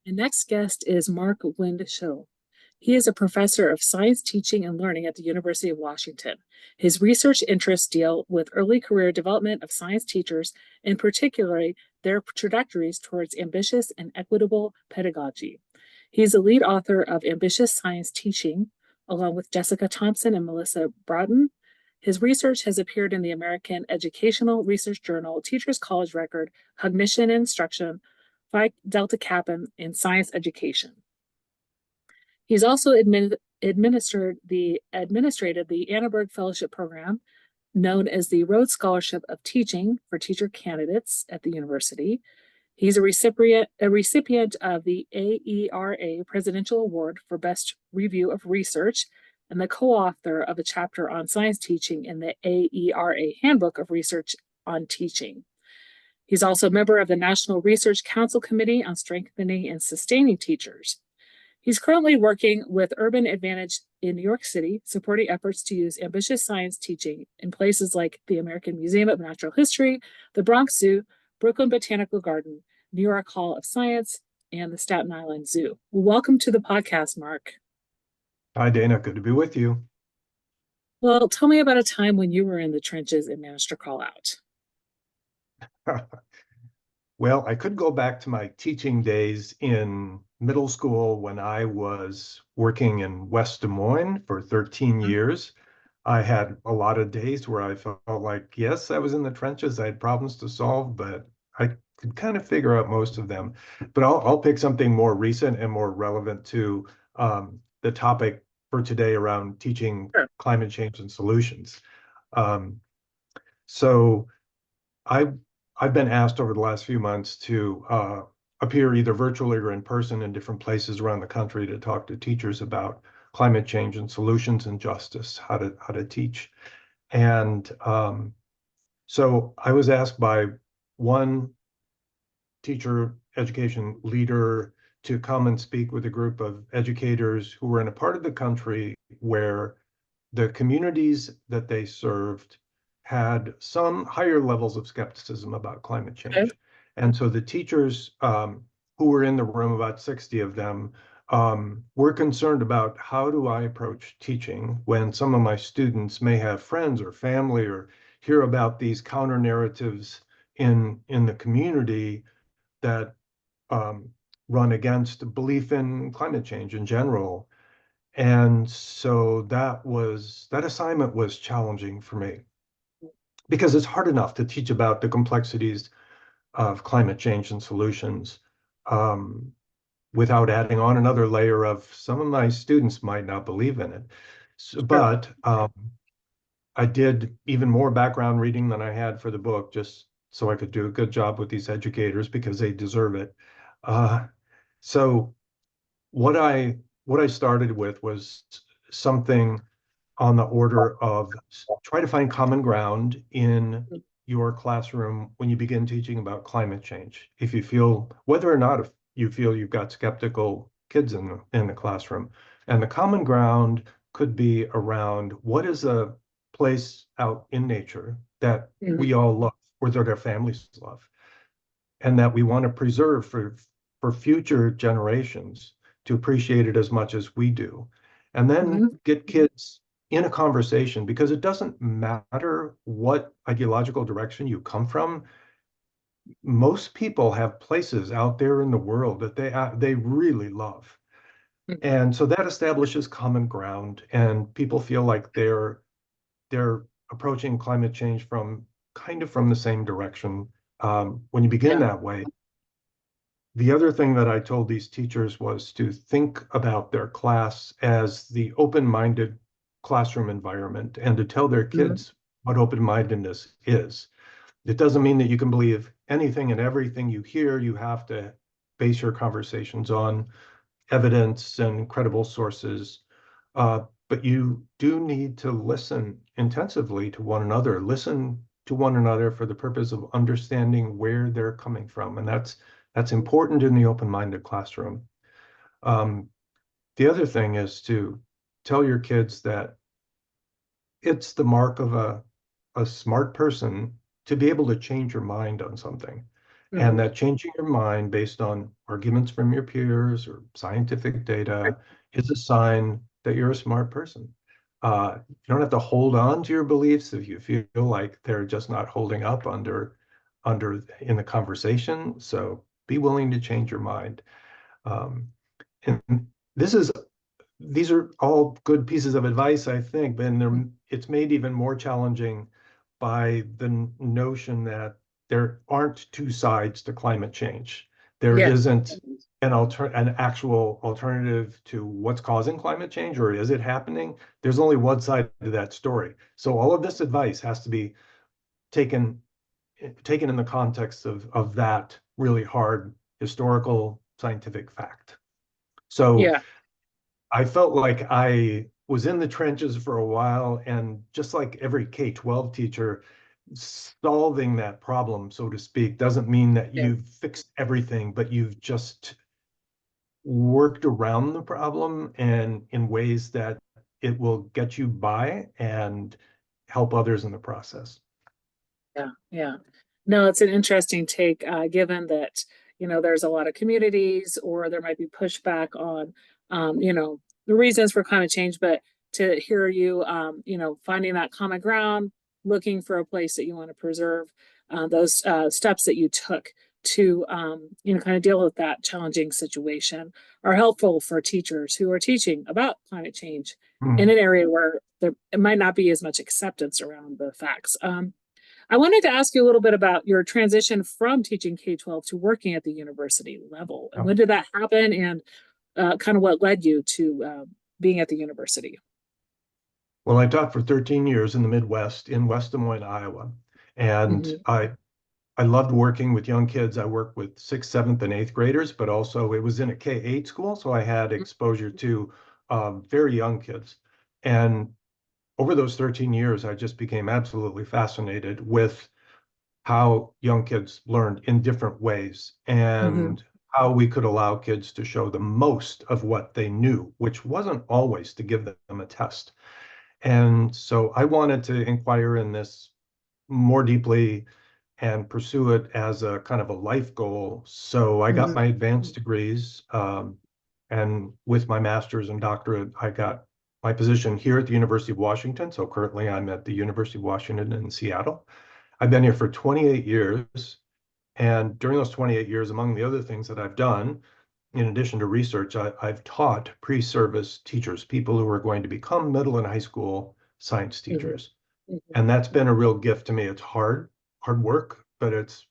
The next guest is Mark Windschitl. He is a professor of science teaching and learning at the University of Washington. His research interests deal with early career development of science teachers, and particularly their trajectories towards ambitious and equitable pedagogy. He is the lead author of Ambitious Science Teaching, along with Jessica Thompson and Melissa Braaten. His research has appeared in the American Educational Research Journal, Teachers College Record, Cognition and Instruction, Phi Delta Kappan, and Science Education. He's also administrated the Annenberg Fellowship program, known as the Rhodes Scholarship of Teaching for teacher candidates at the university. He's a recipient of the AERA Presidential Award for Best Review of Research and the co-author of a chapter on science teaching in the AERA Handbook of Research on Teaching. He's also a member of the National Research Council Committee on Strengthening and Sustaining Teachers. He's currently working with Urban Advantage in New York City, supporting efforts to use ambitious science teaching in places like the American Museum of Natural History, the Bronx Zoo, Brooklyn Botanical Garden, New York Hall of Science, and the Staten Island Zoo. Welcome to the podcast, Mark. Hi, Dana. Good to be with you. Well, tell me about a time when you were in the trenches and managed to crawl out. Well, I could go back to my teaching days in middle school when I was working in West Des Moines for 13 years. I had a lot of days where I felt like, yes, I was in the trenches. I had problems to solve, but I could kind of figure out most of them. But I'll pick something more recent and more relevant to the topic for today around teaching climate change and solutions. So I've been asked over the last few months to appear either virtually or in person in different places around the country to talk to teachers about climate change and solutions and justice, how to teach. And so I was asked by one teacher education leader to come and speak with a group of educators who were in a part of the country where the communities that they served had some higher levels of skepticism about climate change. Okay. And so the teachers who were in the room, about 60 of them, were concerned about how do I approach teaching when some of my students may have friends or family or hear about these counter narratives in the community that run against belief in climate change in general. And so that assignment was challenging for me, because it's hard enough to teach about the complexities of climate change and solutions without adding on another layer of some of my students might not believe in it. So, but I did even more background reading than I had for the book, just so I could do a good job with these educators because they deserve it. So what I started with was something on the order of try to find common ground in your classroom when you begin teaching about climate change. If you feel, whether or not if you feel you've got skeptical kids in the classroom, and the common ground could be around what is a place out in nature that we all love, or that our families love, and that we want to preserve for future generations to appreciate it as much as we do. And then get kids in a conversation, because it doesn't matter what ideological direction you come from. Most people have places out there in the world that they really love. And so that establishes common ground, and people feel like they're approaching climate change from the same direction when you begin that way. The other thing that I told these teachers was to think about their class as the open-minded classroom environment, and to tell their kids what open-mindedness is. It doesn't mean that you can believe anything and everything you hear. You have to base your conversations on evidence and credible sources. But you do need to listen intensively to one another. Listen to one another for the purpose of understanding where they're coming from. And that's important in the open-minded classroom. The other thing is to tell your kids that it's the mark of a smart person to be able to change your mind on something. And Mhm. that changing your mind based on arguments from your peers or scientific data is a sign that you're a smart person. You don't have to hold on to your beliefs if you feel like they're just not holding up under in the conversation. So be willing to change your mind. Um, and this is these are all good pieces of advice, I think, and it's made even more challenging by the notion that there aren't two sides to climate change. There Yeah. isn't an actual alternative to what's causing climate change, or is it happening? There's only one side to that story. So all of this advice has to be taken taken in the context of that really hard historical scientific fact. So Yeah. I felt like I was in the trenches for a while, and just like every K-12 teacher, solving that problem, so to speak, doesn't mean that Yeah. you've fixed everything, but you've just worked around the problem and in ways that it will get you by and help others in the process. Yeah, yeah. No, it's an interesting take, given that, there's a lot of communities or there might be pushback on, the reasons for climate change, but to hear you, finding that common ground, looking for a place that you want to preserve, those steps that you took to, kind of deal with that challenging situation are helpful for teachers who are teaching about climate change in Mm. an area where there it might not be as much acceptance around the facts. I wanted to ask you a little bit about your transition from teaching K-12 to working at the university level. And Yeah. when did that happen? And kind of what led you to being at the university? Well, I taught for 13 years in the Midwest in West Des Moines, Iowa, and Hmm. I loved working with young kids. I worked with sixth, seventh, and eighth graders, but also it was in a K-8 school, so I had exposure to very young kids. And over those 13 years, I just became absolutely fascinated with how young kids learned in different ways Hmm. and how we could allow kids to show the most of what they knew, which wasn't always to give them a test. And so I wanted to inquire in this more deeply and pursue it as a kind of a life goal. So I got Hmm. my advanced degrees, and with my master's and doctorate, I got my position here at the University of Washington. So currently I'm at the University of Washington in Seattle. I've been here for 28 years. And during those 28 years, among the other things that I've done, in addition to research, I've taught pre-service teachers, people who are going to become middle and high school science Hmm. teachers. Hmm. And that's been a real gift to me. It's hard work, but it's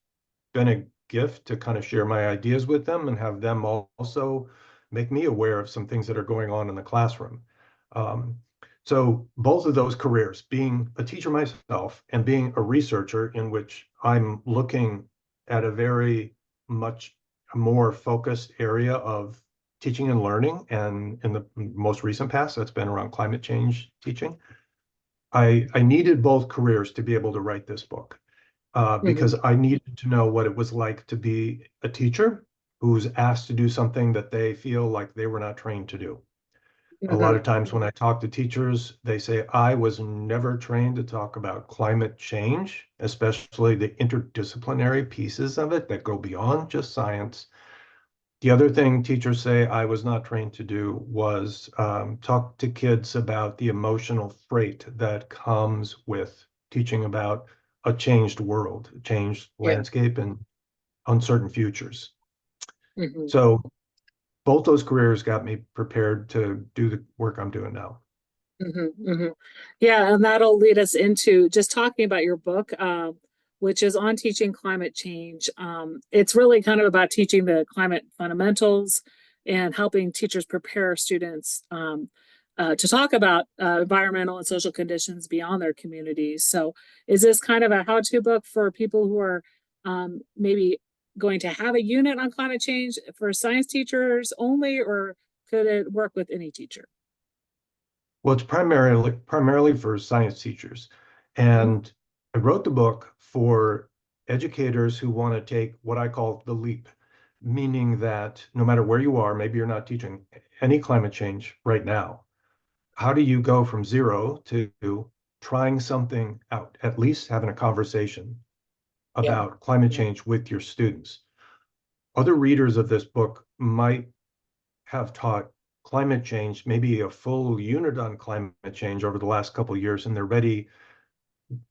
been a gift to kind of share my ideas with them and have them also make me aware of some things that are going on in the classroom. Um, so both of those careers, being a teacher myself and being a researcher in which I'm looking at a very much more focused area of teaching and learning, and in the most recent past, that's been around climate change teaching. I needed both careers to be able to write this book Hmm. because I needed to know what it was like to be a teacher who's asked to do something that they feel like they were not trained to do. A lot Hmm. of times when I talk to teachers, they say, I was never trained to talk about climate change, especially the interdisciplinary pieces of it that go beyond just science. The other thing teachers say I was not trained to do was talk to kids about the emotional freight that comes with teaching about a changed world, a changed Yeah. landscape, and uncertain futures. Hmm. So both those careers got me prepared to do the work I'm doing now. Hmm. Hmm. Yeah, and that'll lead us into just talking about your book, which is on teaching climate change. It's really kind of about teaching the climate fundamentals and helping teachers prepare students to talk about environmental and social conditions beyond their communities. So, is this kind of a how-to book for people who are maybe going to have a unit on climate change for science teachers only, or could it work with any teacher? Well, it's primarily for science teachers. Mhm. And I wrote the book for educators who want to take what I call the leap, meaning that no matter where you are, maybe you're not teaching any climate change right now. How do you go from zero to trying something out, at least having a conversation Yeah. about climate change with your students. Other readers of this book might have taught climate change, maybe a full unit on climate change over the last couple of years, and they're ready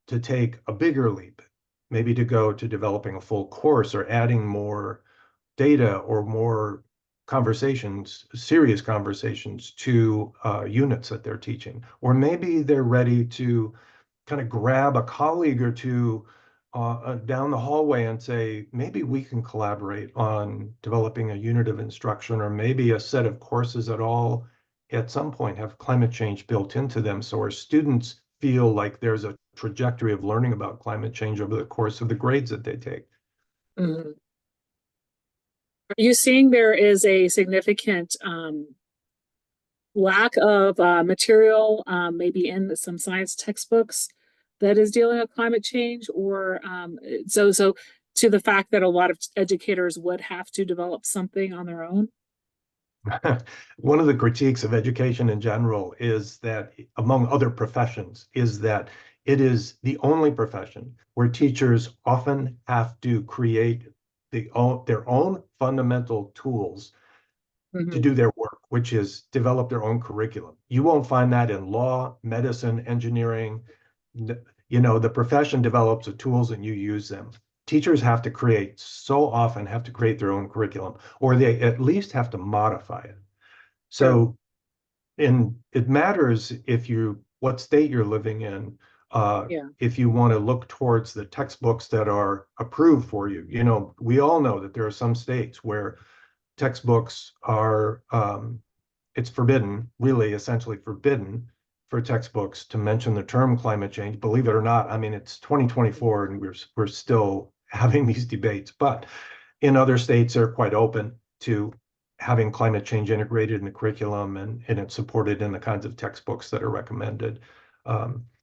to take a bigger leap, maybe to go to developing a full course or adding more data or more conversations, serious conversations to units that they're teaching. Or maybe they're ready to kind of grab a colleague or two down the hallway and say, maybe we can collaborate on developing a unit of instruction, or maybe a set of courses that all at some point have climate change built into them. So our students feel like there's a trajectory of learning about climate change over the course of the grades that they take. Mhm. Are you seeing there is a significant lack of material, maybe in some science textbooks that is dealing with climate change, or so to the fact that a lot of educators would have to develop something on their own? One of the critiques of education in general is that, among other professions, is that it is the only profession where teachers often have to create their own fundamental tools to Hmm. do their work, which is develop their own curriculum. You won't find that in law, medicine, engineering. You know, the profession develops the tools and you use them. Teachers have to create, so often have to create their own curriculum, or they at least have to modify it. Sure. So, and it matters if you, what state you're living in, Yeah. if you want to look towards the textbooks that are approved for you. You know, we all know that there are some states where textbooks are, it's forbidden, really essentially forbidden for textbooks to mention the term climate change. Believe it or not, I mean, it's 2024 and we're still having these debates, but in other states, they're quite open to having climate change integrated in the curriculum, and it's supported in the kinds of textbooks that are recommended.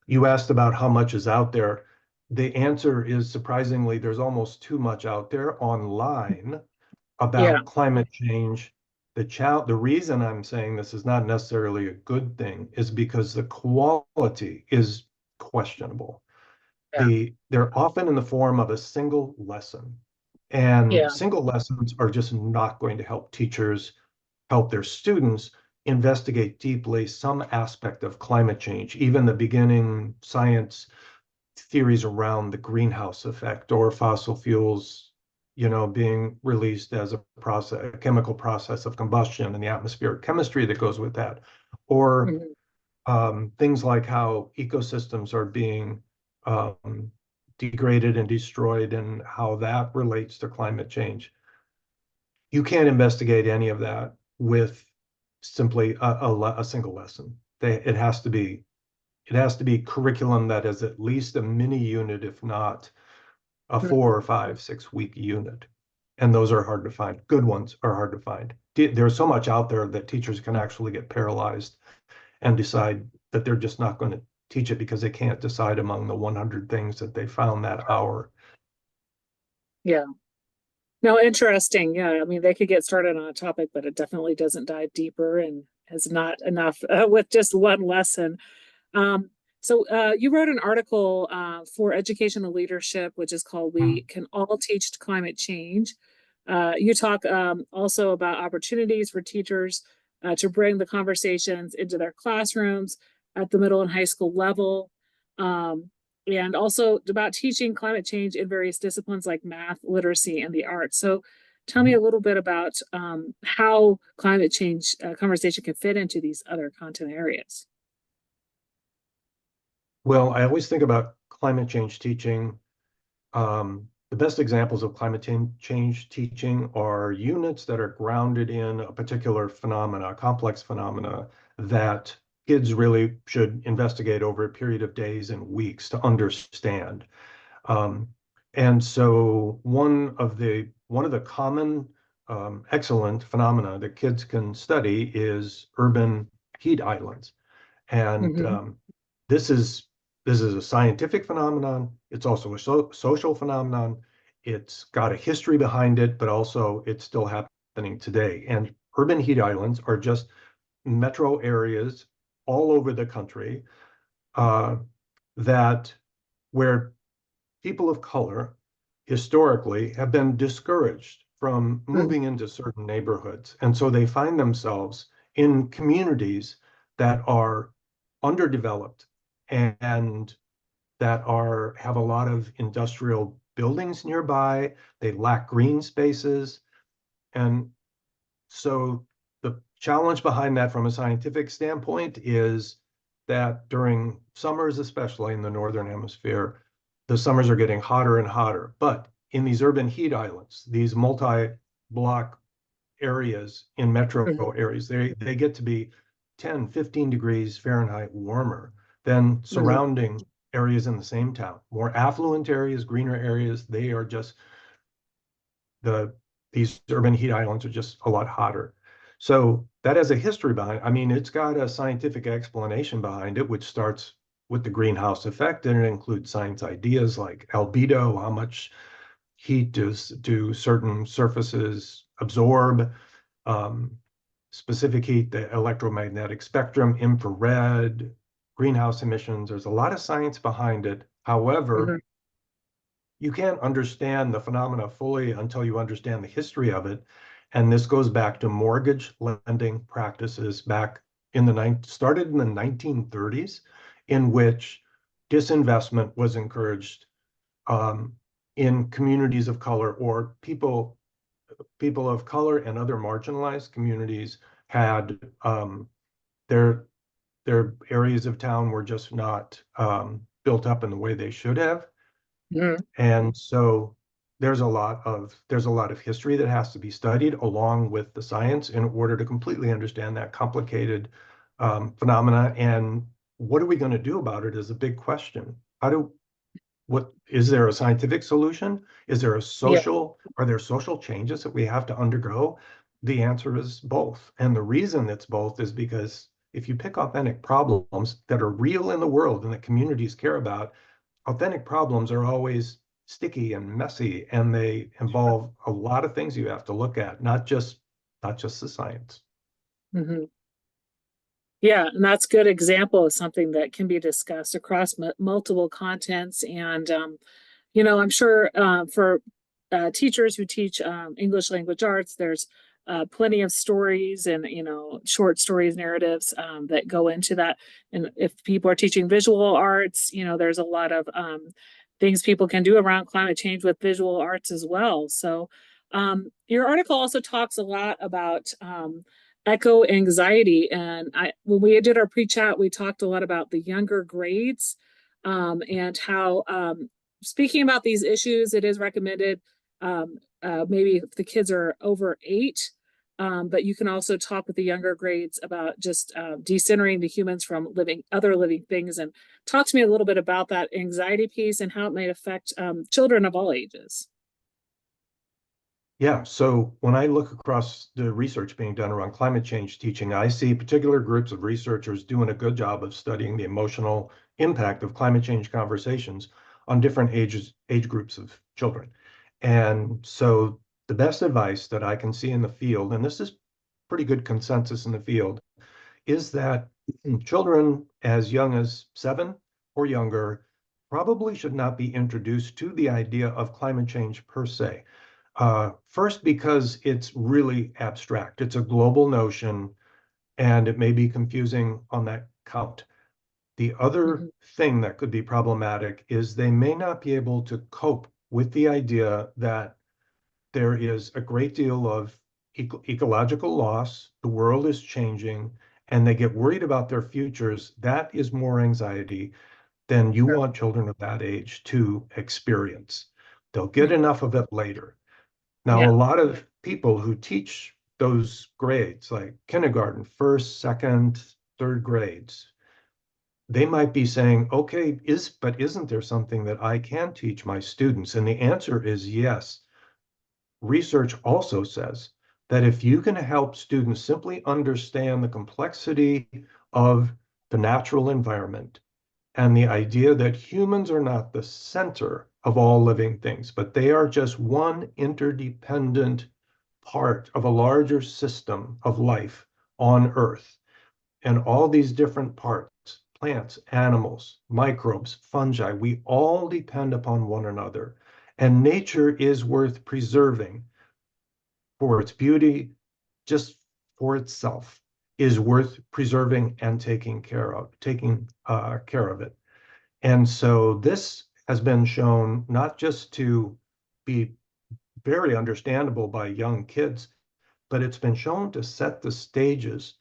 You asked about how much is out there. The answer is, surprisingly, there's almost too much out there online Yeah. about climate change. The reason I'm saying this is not necessarily a good thing is because the quality is questionable. Yeah. They're often in the form of a single lesson, and Yeah. single lessons are just not going to help teachers help their students investigate deeply some aspect of climate change, even the beginning science theories around the greenhouse effect or fossil fuels, you know, being released as a chemical process of combustion and the atmospheric chemistry that goes with that, or Hmm. things like how ecosystems are being degraded and destroyed and how that relates to climate change. You can't investigate any of that with simply a single lesson. It has to be curriculum that is at least a mini unit, if not a Hmm. 4 or 5, 6 week unit. And those are hard to find. Good ones are hard to find. There's so much out there that teachers can actually get paralyzed and decide that they're just not going to teach it because they can't decide among the 100 things that they found that hour. Yeah. No, interesting. Yeah. I mean, they could get started on a topic, but it definitely doesn't dive deeper and is not enough with just one lesson. Um, so you wrote an article for Educational Leadership, which is called "We Can All Teach Climate Change." You talk also about opportunities for teachers to bring the conversations into their classrooms at the middle and high school level, um, and also about teaching climate change in various disciplines like math, literacy, and the arts. So tell me a little bit about how climate change conversation can fit into these other content areas. Well, I always think about climate change teaching. The best examples of climate change teaching are units that are grounded in a particular phenomena, a complex phenomena that kids really should investigate over a period of days and weeks to understand. Um, and so one of the common excellent phenomena that kids can study is urban heat islands. And Mm-hmm. this is this is a scientific phenomenon. It's also a social phenomenon. It's got a history behind it, but also it's still happening today. And urban heat islands are just metro areas all over the country uh, that where people of color historically have been discouraged from moving into certain neighborhoods. And so they find themselves in communities that are underdeveloped and that have a lot of industrial buildings nearby. They lack green spaces. And so the challenge behind that from a scientific standpoint is that during summers, especially in the Northern Hemisphere, the summers are getting hotter and hotter. But in these urban heat islands, these multi-block areas in metro Mhm. areas, they get to be 10, 15 degrees Fahrenheit warmer than Mhm. surrounding areas in the same town. More affluent areas, greener areas, they are just these urban heat islands are just a lot hotter. So that has a history behind it. I mean, it's got a scientific explanation behind it, which starts with the greenhouse effect, and it includes science ideas like albedo, how much heat do certain surfaces absorb, um, specific heat, the electromagnetic spectrum, infrared, greenhouse emissions. There's a lot of science behind it. However, Mhm. you can't understand the phenomena fully until you understand the history of it. And this goes back to mortgage lending practices back started in the 1930s, in which disinvestment was encouraged um, in communities of color, or people of color and other marginalized communities had their their areas of town were just not built up in the way they should have. Mhm. And so there's a lot of history that has to be studied along with the science in order to completely understand that complicated phenomena. And what are we going to do about it is a big question. What is there a scientific solution? Yeah. Are there social changes that we have to undergo? The answer is both. And the reason it's both is because if you pick authentic problems that are real in the world and that communities care about, authentic problems are always sticky and messy, and they involve a lot of things you have to look at, not just the science. Mhm. Yeah, and that's a good example of something that can be discussed across multiple contents. And, I'm sure for teachers who teach English language arts, there's plenty of stories and, short stories, narratives that go into that. And if people are teaching visual arts, there's a lot of things people can do around climate change with visual arts as well. So, your article also talks a lot about echo anxiety. And when we did our pre-chat, we talked a lot about the younger grades and how, speaking about these issues, it is recommended maybe if the kids are over 8. But you can also talk with the younger grades about just decentering the humans from other living things, and talk to me a little bit about that anxiety piece and how it might affect children of all ages. Yeah, so when I look across the research being done around climate change teaching, I see particular groups of researchers doing a good job of studying the emotional impact of climate change conversations on different age groups of children. And so the best advice that I can see in the field, and this is pretty good consensus in the field, is that children as young as 7 or younger probably should not be introduced to the idea of climate change per se. First, because it's really abstract. It's a global notion, and it may be confusing on that count. The other Mhm. thing that could be problematic is they may not be able to cope with the idea that there is a great deal of ecological loss, the world is changing, and they get worried about their futures. That is more anxiety than you Sure. want children of that age to experience. They'll get Mhm. enough of it later. Now, a Yeah. lot of people who teach those grades, like kindergarten, first, second, third grades, they might be saying, okay, but isn't there something that I can teach my students? And the answer is yes. Research also says that if you can help students simply understand the complexity of the natural environment and the idea that humans are not the center of all living things, but they are just one interdependent part of a larger system of life on Earth. And all these different parts, plants, animals, microbes, fungi, we all depend upon one another. And nature is worth preserving for its beauty, just for itself, is worth preserving and taking care of it. And so this has been shown not just to be very understandable by young kids, but it's been shown to set the stages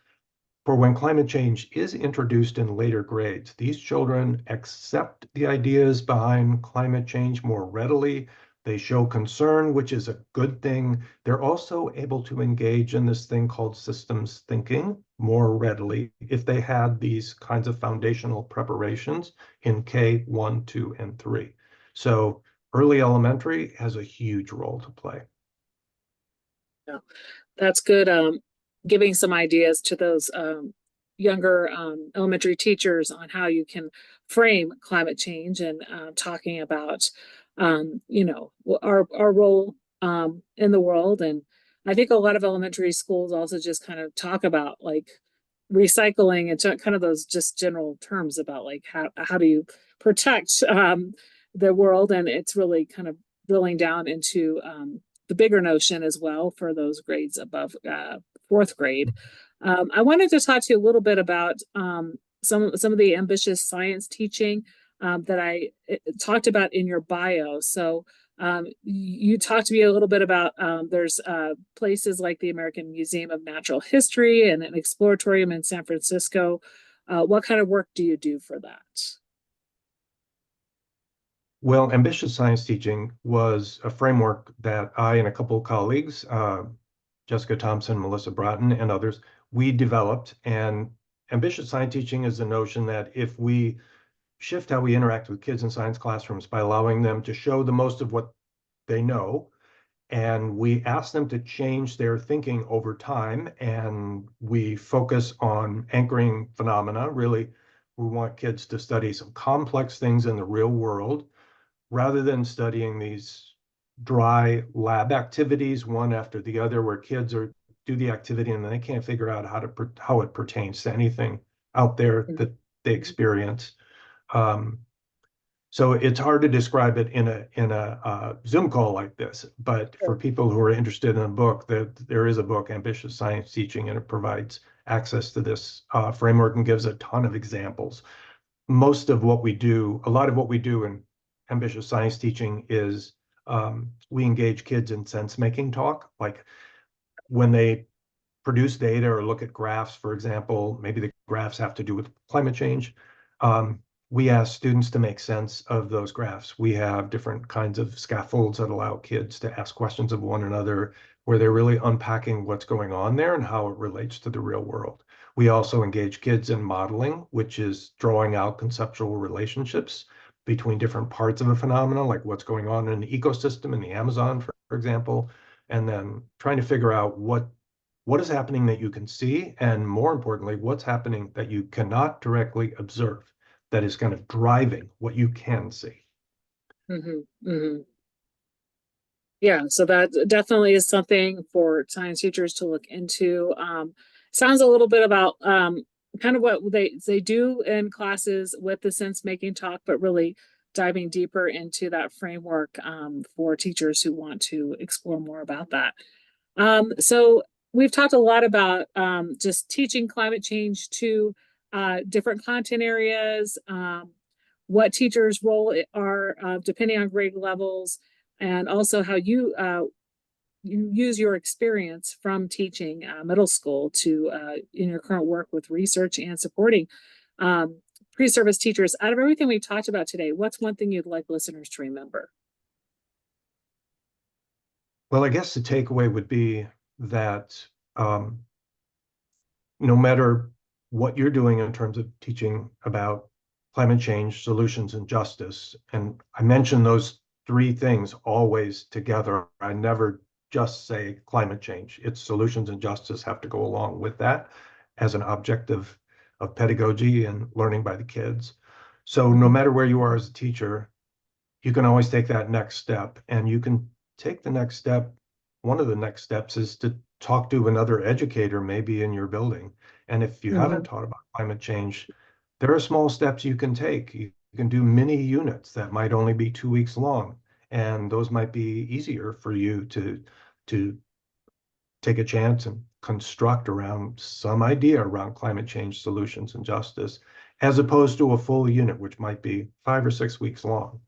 for when climate change is introduced in later grades. These children accept the ideas behind climate change more readily. They show concern, which is a good thing. They're also able to engage in this thing called systems thinking more readily if they had these kinds of foundational preparations in K1, 2, and 3. So early elementary has a huge role to play. Yeah, that's good. Giving some ideas to those younger elementary teachers on how you can frame climate change and talking about, our role in the world. And I think a lot of elementary schools also just kind of talk about like recycling and kind of those just general terms about like how do you protect the world, and it's really kind of drilling down into the bigger notion as well for those grades above fourth grade. I wanted to talk to you a little bit about some of the ambitious science teaching that I talked about in your bio. So you talked to me a little bit about there's places like the American Museum of Natural History and an exploratorium in San Francisco. What kind of work do you do for that? Well, ambitious science teaching was a framework that I and a couple of colleagues, Jessica Thompson, Melissa Braaten, and others, we developed. And ambitious science teaching is the notion that if we shift how we interact with kids in science classrooms by allowing them to show the most of what they know, and we ask them to change their thinking over time, and we focus on anchoring phenomena. Really, we want kids to study some complex things in the real world rather than studying these dry lab activities one after the other, where kids do the activity and then they can't figure out how it pertains to anything out there that they experience. So it's hard to describe it in a Zoom call like this, but for people who are interested in a book, there is a book, Ambitious Science Teaching, and it provides access to this framework and gives a ton of examples. A lot of what we do in ambitious science teaching is we engage kids in sense-making talk, like when they produce data or look at graphs, for example, maybe the graphs have to do with climate change. We ask students to make sense of those graphs. We have different kinds of scaffolds that allow kids to ask questions of one another, where they're really unpacking what's going on there and how it relates to the real world. We also engage kids in modeling, which is drawing out conceptual relationships between different parts of a phenomenon, like what's going on in an ecosystem in the Amazon, for example, and then trying to figure out what is happening that you can see, and more importantly, what's happening that you cannot directly observe, that is kind of driving what you can see. Mm-hmm, mm-hmm. Yeah, so that definitely is something for science teachers to look into. Sounds a little bit about kind of what they do in classes with the sense making talk, but really diving deeper into that framework for teachers who want to explore more about that. So we've talked a lot about just teaching climate change to different content areas, what teachers' role are depending on grade levels, and also how you use your experience from teaching middle school to in your current work with research and supporting pre-service teachers. Out of everything we've talked about today, what's one thing you'd like listeners to remember? Well, I guess the takeaway would be that no matter what you're doing in terms of teaching about climate change, solutions, and justice, and I mention those three things always together. I never just say climate change. It's solutions and justice have to go along with that as an objective of pedagogy and learning by the kids. So no matter where you are as a teacher, you can always take that next step, and you can take the next step. One of the next steps is to talk to another educator, maybe in your building. And if you haven't taught about climate change, there are small steps you can take. You can do mini units that might only be 2 weeks long and those might be easier for you to take a chance and construct around some idea around climate change solutions and justice, as opposed to a full unit, which might be 5 or 6 weeks long.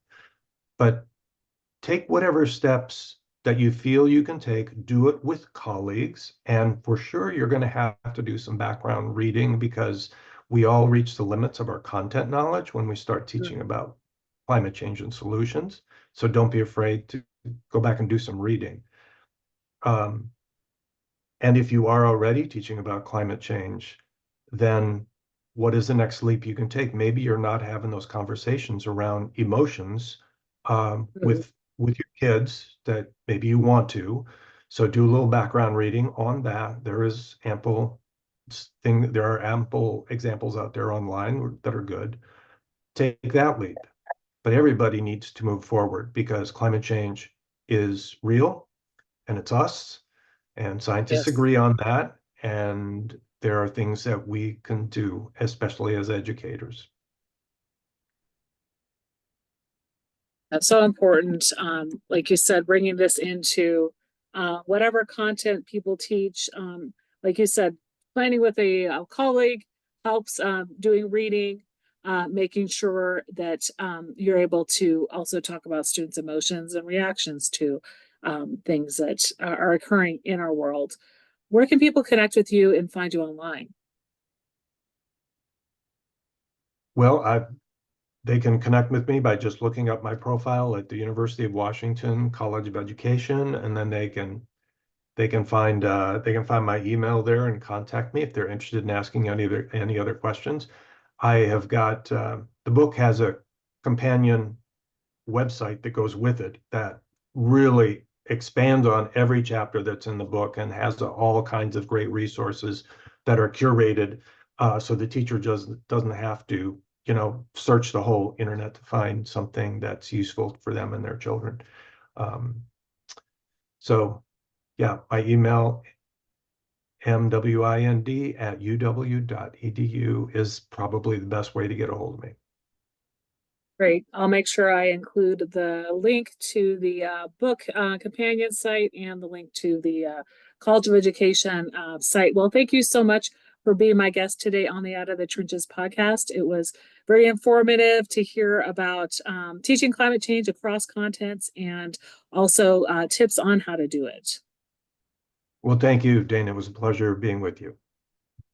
But take whatever steps that you feel you can take, do it with colleagues, and for sure you're going to have to do some background reading, because we all reach the limits of our content knowledge when we start teaching about climate change and solutions. So don't be afraid to go back and do some reading. And if you are already teaching about climate change, then what is the next leap you can take? Maybe you're not having those conversations around emotions with your kids that maybe you want to. So do a little background reading on that. There are ample examples out there online that are good. Take that leap. But everybody needs to move forward, because climate change is real and it's us. And scientists Yes. agree on that. And there are things that we can do, especially as educators. That's so important. Like you said, bringing this into whatever content people teach. Like you said, planning with a colleague helps, doing reading, making sure that you're able to also talk about students' emotions and reactions to things that are occurring in our world. Where can people connect with you and find you online? Well, they can connect with me by just looking up my profile at the University of Washington College of Education, and then they can find my email there and contact me if they're interested in asking any other questions. I have got the book has a companion website that goes with it that really expands on every chapter that's in the book, and has all kinds of great resources that are curated, so the teacher doesn't have to, search the whole internet to find something that's useful for them and their children. So yeah, my email mwind@uw.edu is probably the best way to get a hold of me. Great. I'll make sure I include the link to the book companion site and the link to the College of Education site. Well, thank you so much for being my guest today on the Out of the Trenches podcast. It was very informative to hear about teaching climate change across contents, and also tips on how to do it. Well, thank you, Dana. It was a pleasure being with you.